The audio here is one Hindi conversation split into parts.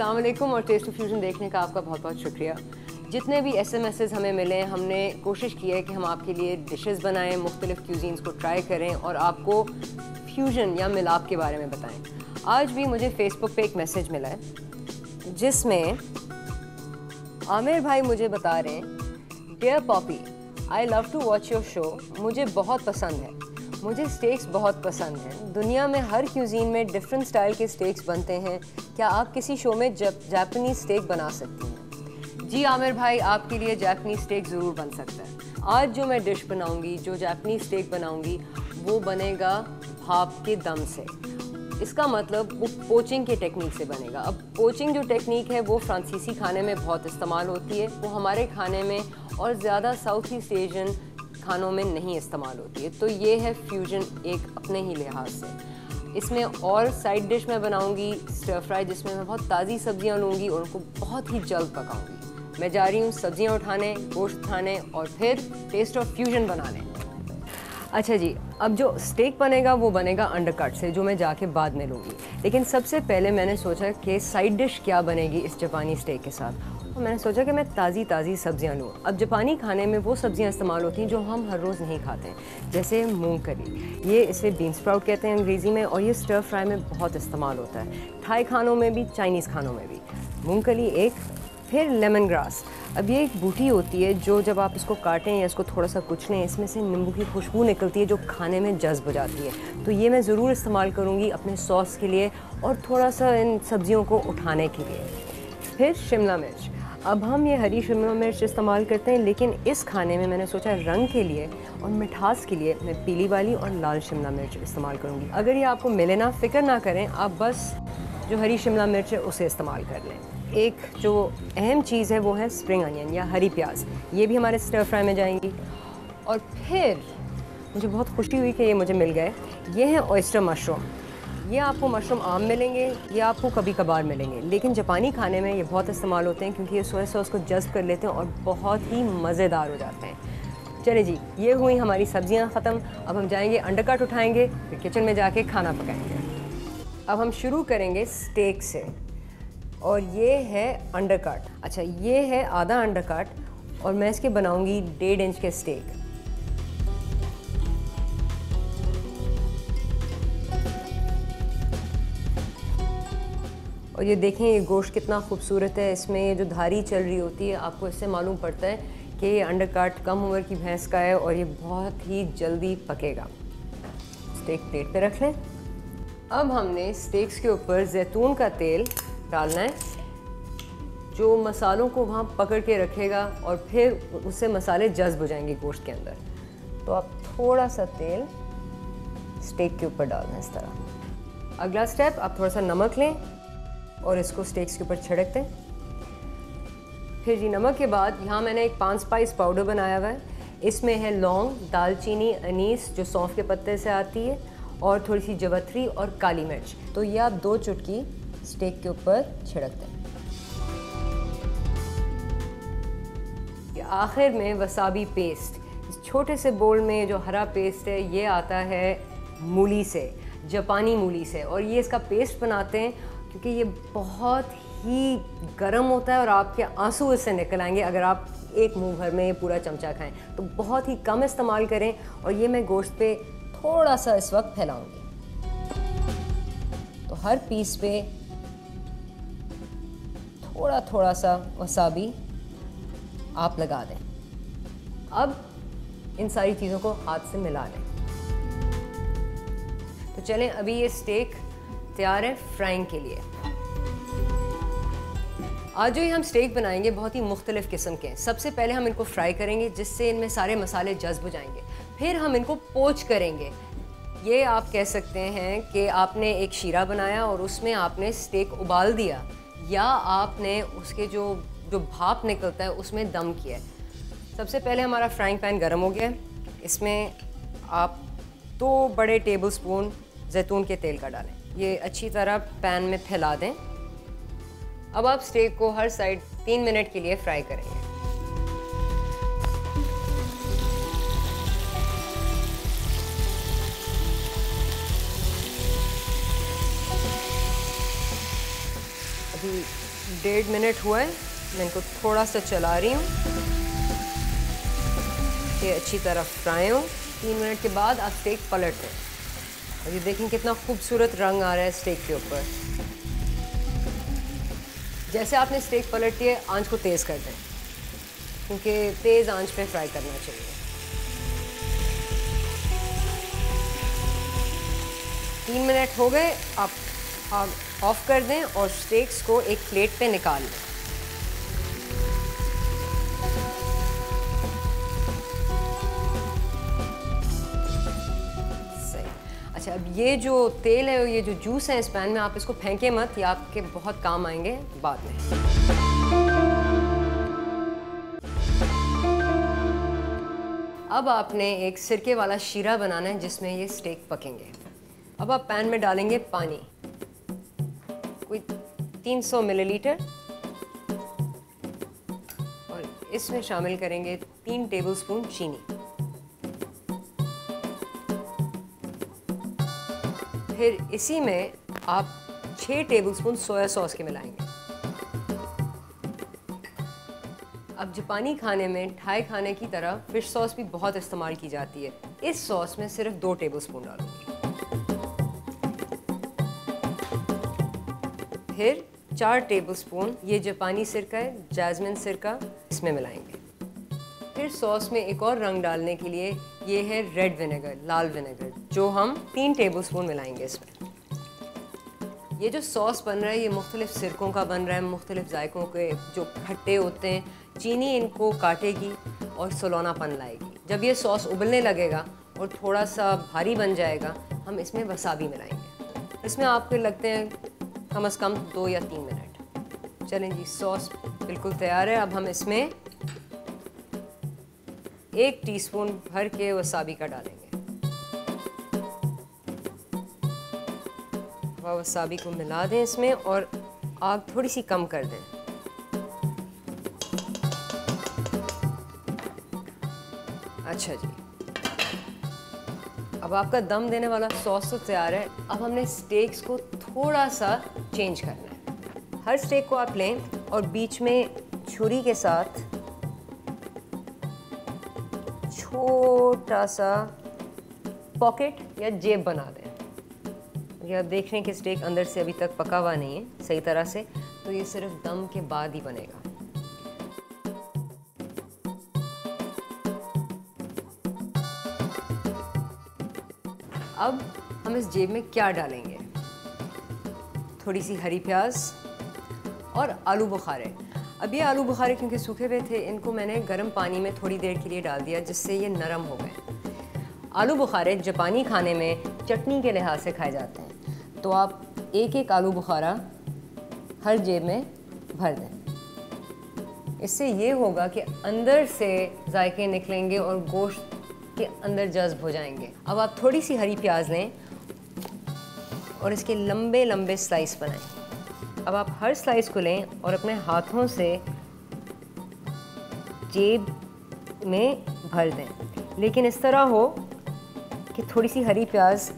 अस्सलाम वालेकुम और टेस्ट ऑफ फ्यूजन देखने का आपका बहुत बहुत शुक्रिया। जितने भी एसएमएसेस हमें मिले, हमने कोशिश की है कि हम आपके लिए डिशेस बनाएं, मुख्तलिफ क्यूजीन्स को ट्राई करें और आपको फ्यूजन या मिलाप के बारे में बताएं। आज भी मुझे फेसबुक पे एक मैसेज मिला है जिसमें आमिर भाई मुझे बता रहे हैं, dear Poppy, I love to watch your show. मुझे बहुत पसंद है, मुझे स्टेक्स बहुत पसंद हैं। दुनिया में हर क्यूजीन में डिफरेंट स्टाइल के स्टेक्स बनते हैं। क्या आप किसी शो में जापानीज स्टेक बना सकती हैं? जी आमिर भाई, आपके लिए जापानीज स्टेक ज़रूर बन सकता है। आज जो मैं डिश बनाऊंगी, जो जापानीज स्टेक बनाऊंगी, वो बनेगा भाप के दम से। इसका मतलब वो पोचिंग के टेक्निक से बनेगा। अब पोचिंग जो टेक्निक है वो फ्रांसीसी खाने में बहुत इस्तेमाल होती है, वो हमारे खाने में और ज़्यादा साउथ ईस्ट एशियन खानों में नहीं इस्तेमाल होती है। तो ये है फ्यूजन एक अपने ही लिहाज से। इसमें और साइड डिश मैं बनाऊंगी स्टर फ्राई, जिसमें मैं बहुत ताज़ी सब्जियां लूँगी और उनको बहुत ही जल्द पकाऊंगी। मैं जा रही हूँ सब्जियां उठाने, गोश्त उठाने और फिर टेस्ट ऑफ फ्यूजन बनाने। अच्छा जी, अब जो स्टेक बनेगा वो बनेगा अंडरकट से, जो मैं जाके बाद में लूँगी। लेकिन सबसे पहले मैंने सोचा कि साइड डिश क्या बनेगी इस जापानी स्टेक के साथ। तो मैंने सोचा कि मैं ताज़ी सब्जियां लूँ। अब जापानी खाने में वो सब्जियां इस्तेमाल होती हैं जो हम हर रोज़ नहीं खाते हैं, जैसे मूंगफली। ये इसे बीन स्प्राउट कहते हैं अंग्रेज़ी में, और ये स्टर फ्राई में बहुत इस्तेमाल होता है, थाई खानों में भी, चाइनीज़ खानों में भी। मूंगफली एक। फिर लेमन ग्रास। अब ये एक बूटी होती है जो जब आप इसको काटें या इसको थोड़ा सा कुचलें, इसमें से नींबू की खुशबू निकलती है जो खाने में जज्ब हो जाती है। तो ये मैं ज़रूर इस्तेमाल करूँगी अपने सॉस के लिए और थोड़ा सा इन सब्जियों को उठाने के लिए। फिर शिमला मिर्च। अब हम ये हरी शिमला मिर्च इस्तेमाल करते हैं, लेकिन इस खाने में मैंने सोचा रंग के लिए और मिठास के लिए मैं पीली वाली और लाल शिमला मिर्च इस्तेमाल करूँगी। अगर ये आपको मिले ना, फ़िक्र ना करें, आप बस जो हरी शिमला मिर्च है उसे इस्तेमाल कर लें। एक जो अहम चीज़ है वो है स्प्रिंग अनियन या हरी प्याज। ये भी हमारे स्टर फ्राई में जाएंगी। और फिर मुझे बहुत खुशी हुई कि ये मुझे मिल गए। ये हैं ऑयस्टर मशरूम। ये आपको मशरूम आम मिलेंगे, ये आपको कभी कभार मिलेंगे, लेकिन जापानी खाने में ये बहुत इस्तेमाल होते हैं क्योंकि ये सोया सॉस को जज्ब कर लेते हैं और बहुत ही मज़ेदार हो जाते हैं। चले जी, ये हुई हमारी सब्जियां ख़त्म। अब हम जाएंगे अंडरकट उठाएंगे, फिर किचन में जाके खाना पकाएंगे। अब हम शुरू करेंगे स्टेक से, और ये है अंडरकट। अच्छा, ये है आधा अंडरकट और मैं इसके बनाऊंगी 1.5 इंच के स्टेक। और ये देखें, ये गोश्त कितना खूबसूरत है। इसमें ये जो धारी चल रही होती है, आपको इससे मालूम पड़ता है कि ये अंडरकट कम उम्र की भैंस का है और ये बहुत ही जल्दी पकेगा। स्टेक प्लेट पे रख लें। अब हमने स्टेक्स के ऊपर जैतून का तेल डालना है, जो मसालों को वहाँ पकड़ के रखेगा और फिर उससे मसाले जज्ब हो जाएंगे गोश्त के अंदर। तो आप थोड़ा सा तेल स्टेक के ऊपर डालना है इस तरह। अगला स्टेप, आप थोड़ा सा नमक लें और इसको स्टेक्स के ऊपर छिड़क दें। फिर जी नमक के बाद यहाँ मैंने एक 5 स्पाइस पाउडर बनाया हुआ है। इसमें है लौंग, दालचीनी, अनीस जो सौंफ के पत्ते से आती है, और थोड़ी सी जवत्री और काली मिर्च। तो ये आप 2 चुटकी स्टेक के ऊपर छिड़क दें। आखिर में वसाबी पेस्ट। इस छोटे से बोल में जो हरा पेस्ट है ये आता है मूली से, जापानी मूली से, और ये इसका पेस्ट बनाते हैं क्योंकि ये बहुत ही गर्म होता है और आपके आंसू इससे निकल आएंगे अगर आप एक मुंह भर में पूरा चमचा खाएं। तो बहुत ही कम इस्तेमाल करें। और ये मैं गोश्त पे थोड़ा सा इस वक्त फैलाऊंगी। तो हर पीस पे थोड़ा थोड़ा सा वसाबी आप लगा दें। अब इन सारी चीज़ों को हाथ से मिला लें। तो चलें, अभी ये स्टेक तैयार है फ्राइंग के लिए। आज जो ये हम स्टेक बनाएंगे बहुत ही मुख्तलिफ किस्म के हैं। सबसे पहले हम इनको फ्राई करेंगे जिससे इनमें सारे मसाले जज्ब हो जाएंगे। फिर हम इनको पोच करेंगे। ये आप कह सकते हैं कि आपने एक शीरा बनाया और उसमें आपने स्टेक उबाल दिया, या आपने उसके जो भाप निकलता है उसमें दम किया है। सबसे पहले हमारा फ्राइंग पैन गर्म हो गया है। इसमें आप 2 बड़े टेबल स्पून जैतून के तेल का डालें। ये अच्छी तरह पैन में फैला दें। अब आप स्टेक को हर साइड 3 मिनट के लिए फ्राई करेंगे। अभी 1.5 मिनट हुआ है, मैं इनको थोड़ा सा चला रही हूँ कि अच्छी तरह फ्राई हो। 3 मिनट के बाद आप स्टेक पलट दें और ये देखें कितना खूबसूरत रंग आ रहा है स्टेक के ऊपर। जैसे आपने स्टेक पलट दिए, आंच को तेज़ कर दें क्योंकि तेज़ आंच पे फ्राई करना चाहिए। 3 मिनट हो गए, आप ऑफ कर दें और स्टेक्स को एक प्लेट पे निकाल लें। सही। अच्छा, अब ये जो तेल है, ये जो जूस है इस पैन में, आप इसको फेंके मत, ये आपके बहुत काम आएंगे बाद में। अब आपने एक सिरके वाला शीरा बनाना है जिसमें ये स्टेक पकेंगे। अब आप पैन में डालेंगे पानी, कोई 300 मिलीलीटर, और इसमें शामिल करेंगे 3 टेबलस्पून चीनी। फिर इसी में आप 6 टेबलस्पून सोया सॉस के मिलाएंगे। अब जापानी खाने में थाई खाने की तरह फिश सॉस भी बहुत इस्तेमाल की जाती है। इस सॉस में सिर्फ 2 टेबलस्पून डालूंगी। फिर 4 टेबलस्पून ये जापानी सिरका है, जैस्मिन सिरका, इसमें मिलाएंगे। फिर सॉस में एक और रंग डालने के लिए ये है रेड विनेगर, लाल विनेगर, जो हम 3 टेबलस्पून मिलाएंगे इसमें। ये जो सॉस बन रहा है ये मुख्तलिफ सिरकों का बन रहा है, मुख्तलिफ जायकों के जो खट्टे होते हैं। चीनी इनको काटेगी और सलोनापन लाएगी। जब ये सॉस उबलने लगेगा और थोड़ा सा भारी बन जाएगा, हम इसमें वसाबी मिलाएंगे। इसमें आपको लगते हैं कम से कम 2 या 3 मिनट। चलें जी, सॉस बिल्कुल तैयार है। अब हम इसमें 1 टीस्पून भर के वसाबी का डालेंगे। वसाबी को मिला दें इसमें और आग थोड़ी सी कम कर दें। अच्छा जी, अब आपका दम देने वाला सॉस तो तैयार है। अब हमने स्टेक्स को थोड़ा सा चेंज करना है। हर स्टेक को आप लें और बीच में छुरी के साथ छोटा सा पॉकेट या जेब बना दें। ये आप देख रहे हैं कि स्टेक अंदर से अभी तक पका हुआ नहीं है सही तरह से, तो ये सिर्फ दम के बाद ही बनेगा। अब हम इस जेब में क्या डालेंगे? थोड़ी सी हरी प्याज और आलू बुखारे। अब ये आलू बुखारे क्योंकि सूखे हुए थे, इनको मैंने गर्म पानी में थोड़ी देर के लिए डाल दिया जिससे ये नरम हो गए। आलू बुखारे जापानी खाने में चटनी के लिहाज से खाए जाते हैं, तो आप एक एक आलू बुखारा हर जेब में भर दें। इससे ये होगा कि अंदर से जायके निकलेंगे और गोश्त के अंदर जज्ब हो जाएंगे। अब आप थोड़ी सी हरी प्याज लें और इसके लंबे लंबे स्लाइस बनाएं। अब आप हर स्लाइस को लें और अपने हाथों से जेब में भर दें, लेकिन इस तरह हो कि थोड़ी सी हरी प्याज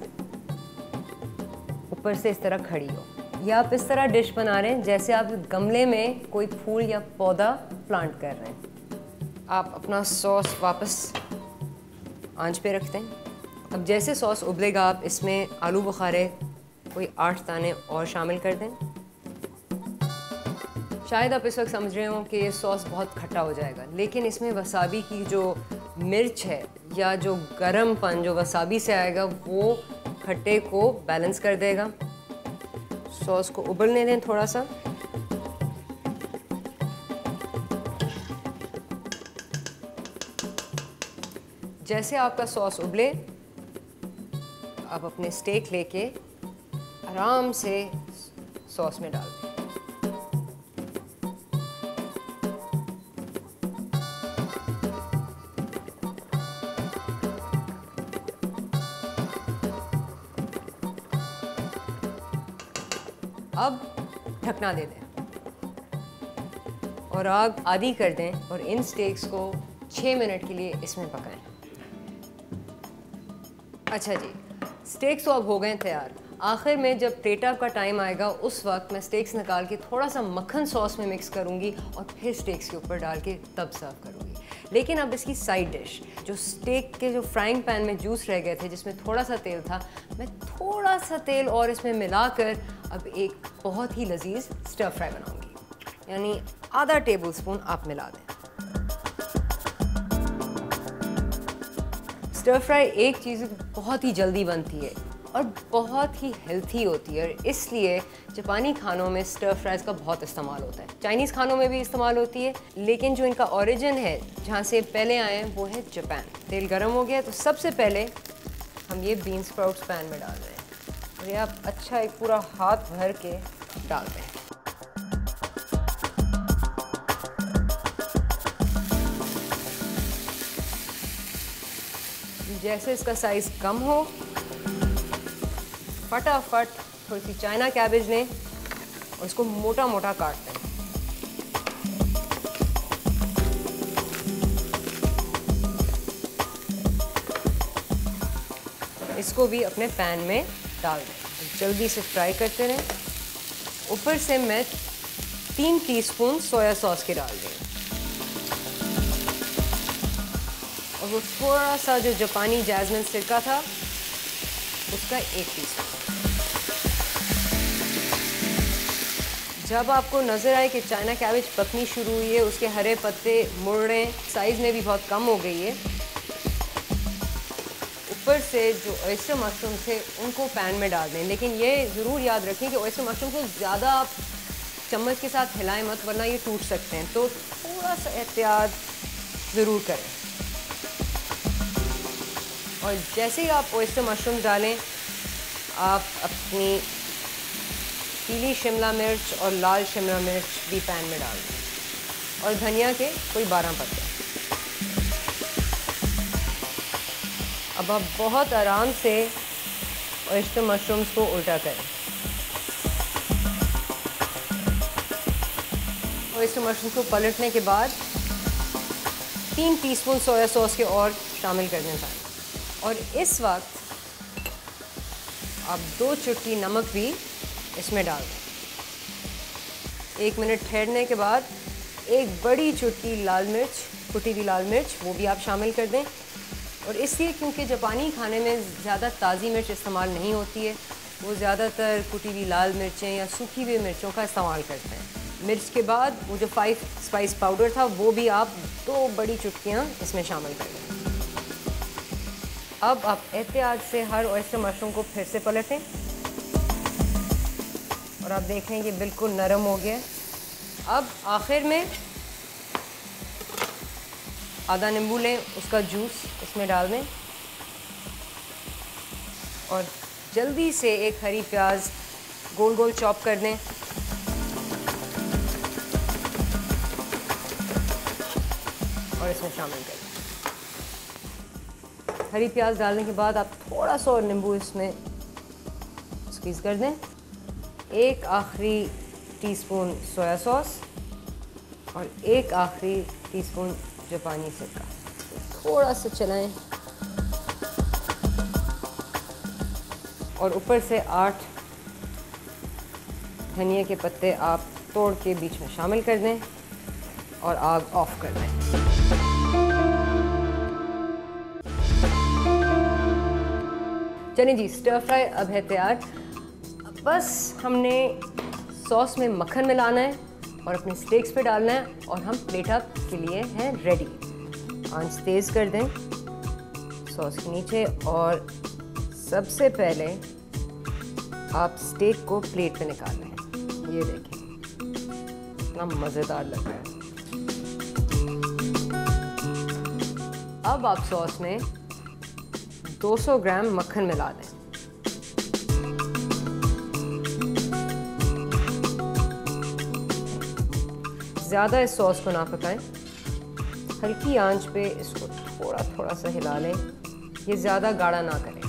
ऊपर से इस तरह खड़ी हो। या आप इस तरह डिश बना रहे हैं जैसे आप गमले में कोई फूल या पौधा प्लांट कर रहे हैं। आप अपना सॉस वापस आंच पे रखते हैं। अब जैसे सॉस उबलेगा, आप इसमें आलू बुखारे कोई 8 दाने और शामिल कर दें। शायद आप इस वक्त समझ रहे हो कि ये सॉस बहुत खट्टा हो जाएगा, लेकिन इसमें वसाबी की जो मिर्च है या जो गरमपन जो वसाबी से आएगा वो खट्टे को बैलेंस कर देगा। सॉस को उबलने दें थोड़ा सा। जैसे आपका सॉस उबले, आप अपने स्टेक लेके आराम से सॉस में डाल दें। अब ढकना दे दें और आग आधी कर दें और इन स्टेक्स को 6 मिनट के लिए इसमें पकाएं। अच्छा जी, स्टेक्स तो अब हो गए तैयार। आखिर में जब प्लेट अप का टाइम आएगा उस वक्त मैं स्टेक्स निकाल के थोड़ा सा मक्खन सॉस में मिक्स करूँगी और फिर स्टेक्स के ऊपर डाल के तब सर्व करूँगी। लेकिन अब इसकी साइड डिश, जो स्टेक के जो फ्राइंग पैन में जूस रह गए थे जिसमें थोड़ा सा तेल था, मैं थोड़ा सा तेल और इसमें मिलाकर अब एक बहुत ही लजीज स्टर फ्राई बनाऊँगी। यानी आधा टेबल स्पून आप मिला दें। स्टर फ्राई एक चीज़ बहुत ही जल्दी बनती है और बहुत ही हेल्थी होती है, और इसलिए जापानी खानों में स्टर फ्राइज़ का बहुत इस्तेमाल होता है। चाइनीज़ खानों में भी इस्तेमाल होती है, लेकिन जो इनका ओरिजिन है, जहाँ से पहले आए हैं, वो है जापान। तेल गर्म हो गया तो सबसे पहले हम ये बीन स्प्राउट्स पैन में डाल रहे हैं और ये आप अच्छा एक पूरा हाथ भर के डाल दें। जैसे इसका साइज़ कम हो, फटाफट थोड़ी सी चाइना कैबेज लें और इसको मोटा मोटा काट दें। इसको भी अपने पैन में डाल दें, जल्दी से फ्राई करते रहें। ऊपर से मैं 3 टीस्पून सोया सॉस के डाल दें और वो थोड़ा सा जो जापानी जैस्मिन सिरका था उसका 1 टीस्पून। जब आपको नज़र आए कि चाइना कैबेज पकनी शुरू हुई है, उसके हरे पत्ते मुड़ रहे हैं, साइज़ में भी बहुत कम हो गई है, ऊपर से जो ऑयस्टर मशरूम थे उनको पैन में डाल दें। लेकिन ये ज़रूर याद रखें कि ऑयस्टर मशरूम को ज़्यादा आप चम्मच के साथ हिलाएं मत, वरना ये टूट सकते हैं, तो थोड़ा सा एहतियात ज़रूर करें। और जैसे ही आप ऑयस्टर मशरूम डालें, आप अपनी पीली शिमला मिर्च और लाल शिमला मिर्च भी पैन में डाल दें और धनिया के कोई 12 पत्ते। अब आप बहुत आराम से ऑयस्टर मशरूम्स को उल्टा करें। ऑयस्टर मशरूम्स को पलटने के बाद 3 टीस्पून सोया सॉस के और शामिल कर दें पैन। और इस वक्त आप 2 चुटकी नमक भी इसमें डाल दें। 1 मिनट ठहरने के बाद 1 बड़ी चुटकी लाल मिर्च, कुटी हुई लाल मिर्च, वो भी आप शामिल कर दें। और इसलिए क्योंकि जापानी खाने में ज़्यादा ताज़ी मिर्च इस्तेमाल नहीं होती है, वो ज़्यादातर कुटी हुई लाल मिर्चें या सूखी हुई मिर्चों का इस्तेमाल करते हैं। मिर्च के बाद वो जो 5 स्पाइस पाउडर था, वो भी आप 2 बड़ी चुटकियाँ इसमें शामिल कर दें। अब आप एहतियात से हर ऑयस्टर मशरूम को फिर से पलटें और आप देख लें कि बिल्कुल नरम हो गया। अब आखिर में आधा नींबू लें, उसका जूस इसमें डाल दें और जल्दी से एक हरी प्याज गोल गोल चॉप कर दें और इसमें शामिल कर दें। हरी प्याज डालने के बाद आप थोड़ा सा और नींबू इसमें स्क्वीज़ कर दें। 1 आखिरी टीस्पून सोया सॉस और 1 आखिरी टीस्पून जापानी सिरका, थोड़ा सा चलाएं और ऊपर से 8 धनिया के पत्ते आप तोड़ के बीच में शामिल कर दें और आग ऑफ कर दें। चलिए जी, स्टर फ्राई अब है तैयार। बस हमने सॉस में मक्खन मिलाना है और अपने स्टेक्स पे डालना है और हम प्लेट अप के लिए हैं रेडी। आंच तेज़ कर दें सॉस के नीचे और सबसे पहले आप स्टेक को प्लेट पे निकाल लें। ये देखें कितना मज़ेदार लग रहा है। अब आप सॉस में 200 ग्राम मक्खन मिला दें। ज़्यादा इस सॉस को ना पकाएं, हल्की आंच पे इसको थोड़ा थोड़ा सा हिला लें, ये ज़्यादा गाढ़ा ना करें।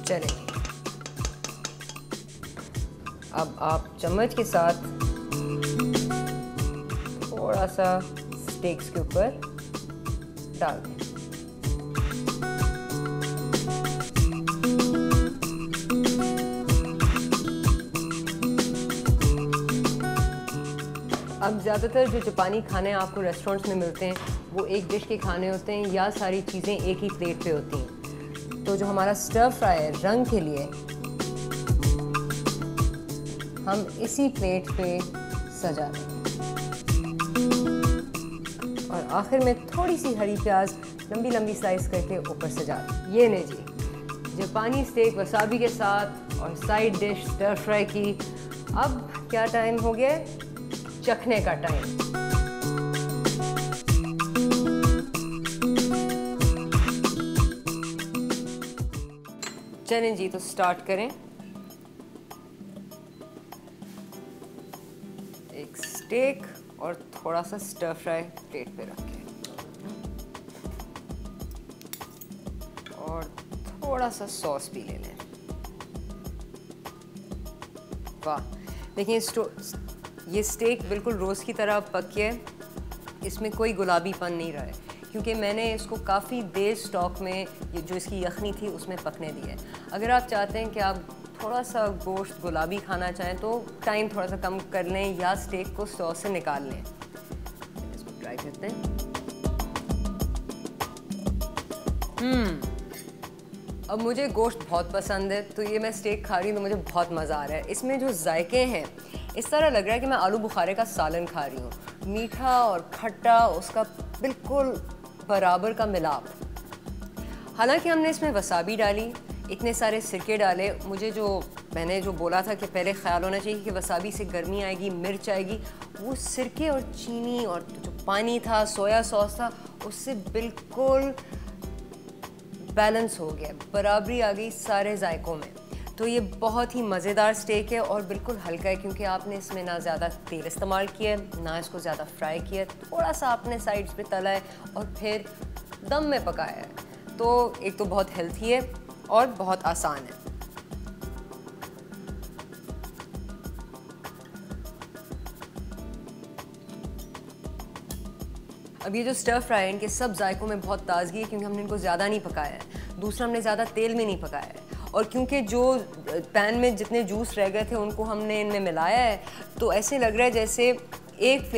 चलें, अब आप चम्मच के साथ थोड़ा सा स्टेक्स के ऊपर डाल दें। अब ज़्यादातर जो जापानी खाने आपको रेस्टोरेंट्स में मिलते हैं वो एक डिश के खाने होते हैं या सारी चीज़ें एक ही प्लेट पे होती हैं। तो जो हमारा स्टर फ्राई है, रंग के लिए हम इसी प्लेट पे सजा दें और आखिर में थोड़ी सी हरी प्याज लंबी लंबी स्लाइस करके ऊपर सजा दें। ये ने जी जापानी स्टेक वसाबी के साथ और साइड डिश स्टर फ्राई की। अब क्या टाइम हो गया, चखने का टाइम। चलें जी, तो स्टार्ट करें। एक स्टेक और थोड़ा सा स्टर फ्राई प्लेट पे रखें और थोड़ा सा सॉस भी ले लें। वाह, देखिए ये स्टेक बिल्कुल रोज़ की तरह पक के, इसमें कोई गुलाबीपन नहीं रहा है क्योंकि मैंने इसको काफ़ी देर स्टॉक में ये जो इसकी यखनी थी उसमें पकने दी है। अगर आप चाहते हैं कि आप थोड़ा सा गोश्त गुलाबी खाना चाहें तो टाइम थोड़ा सा कम कर लें या स्टेक को सॉस से निकाल लें। इसको ट्राई करते हैं। अब मुझे गोश्त बहुत पसंद है तो ये मैं स्टेक खा रही हूँ तो मुझे बहुत मज़ा आ रहा है। इसमें जो जायके हैं इस तरह लग रहा है कि मैं आलू बुखारे का सालन खा रही हूँ। मीठा और खट्टा उसका बिल्कुल बराबर का मिलाप। हालांकि हमने इसमें वसाबी डाली, इतने सारे सिरके डाले। मैंने जो बोला था कि पहले ख्याल होना चाहिए कि वसाबी से गर्मी आएगी, मिर्च आएगी, वो सिरके और चीनी और जो पानी था, सोया सॉस था, उससे बिल्कुल बैलेंस हो गया, बराबरी आ गई सारे जायकों में। तो ये बहुत ही मज़ेदार स्टेक है और बिल्कुल हल्का है क्योंकि आपने इसमें ना ज़्यादा तेल इस्तेमाल किया है, ना इसको ज़्यादा फ्राई किया है, थोड़ा सा आपने साइड्स पे तला है और फिर दम में पकाया है। तो एक तो बहुत हेल्थी है और बहुत आसान है। अब ये जो स्टर फ्राई है इनके सब जायकों में बहुत ताजगी है क्योंकि हमने इनको ज़्यादा नहीं पकाया है। दूसरा, हमने ज़्यादा तेल में नहीं पकाया है और क्योंकि जो पैन में जितने जूस रह गए थे उनको हमने इनमें मिलाया है तो ऐसे लग रहा है जैसे एक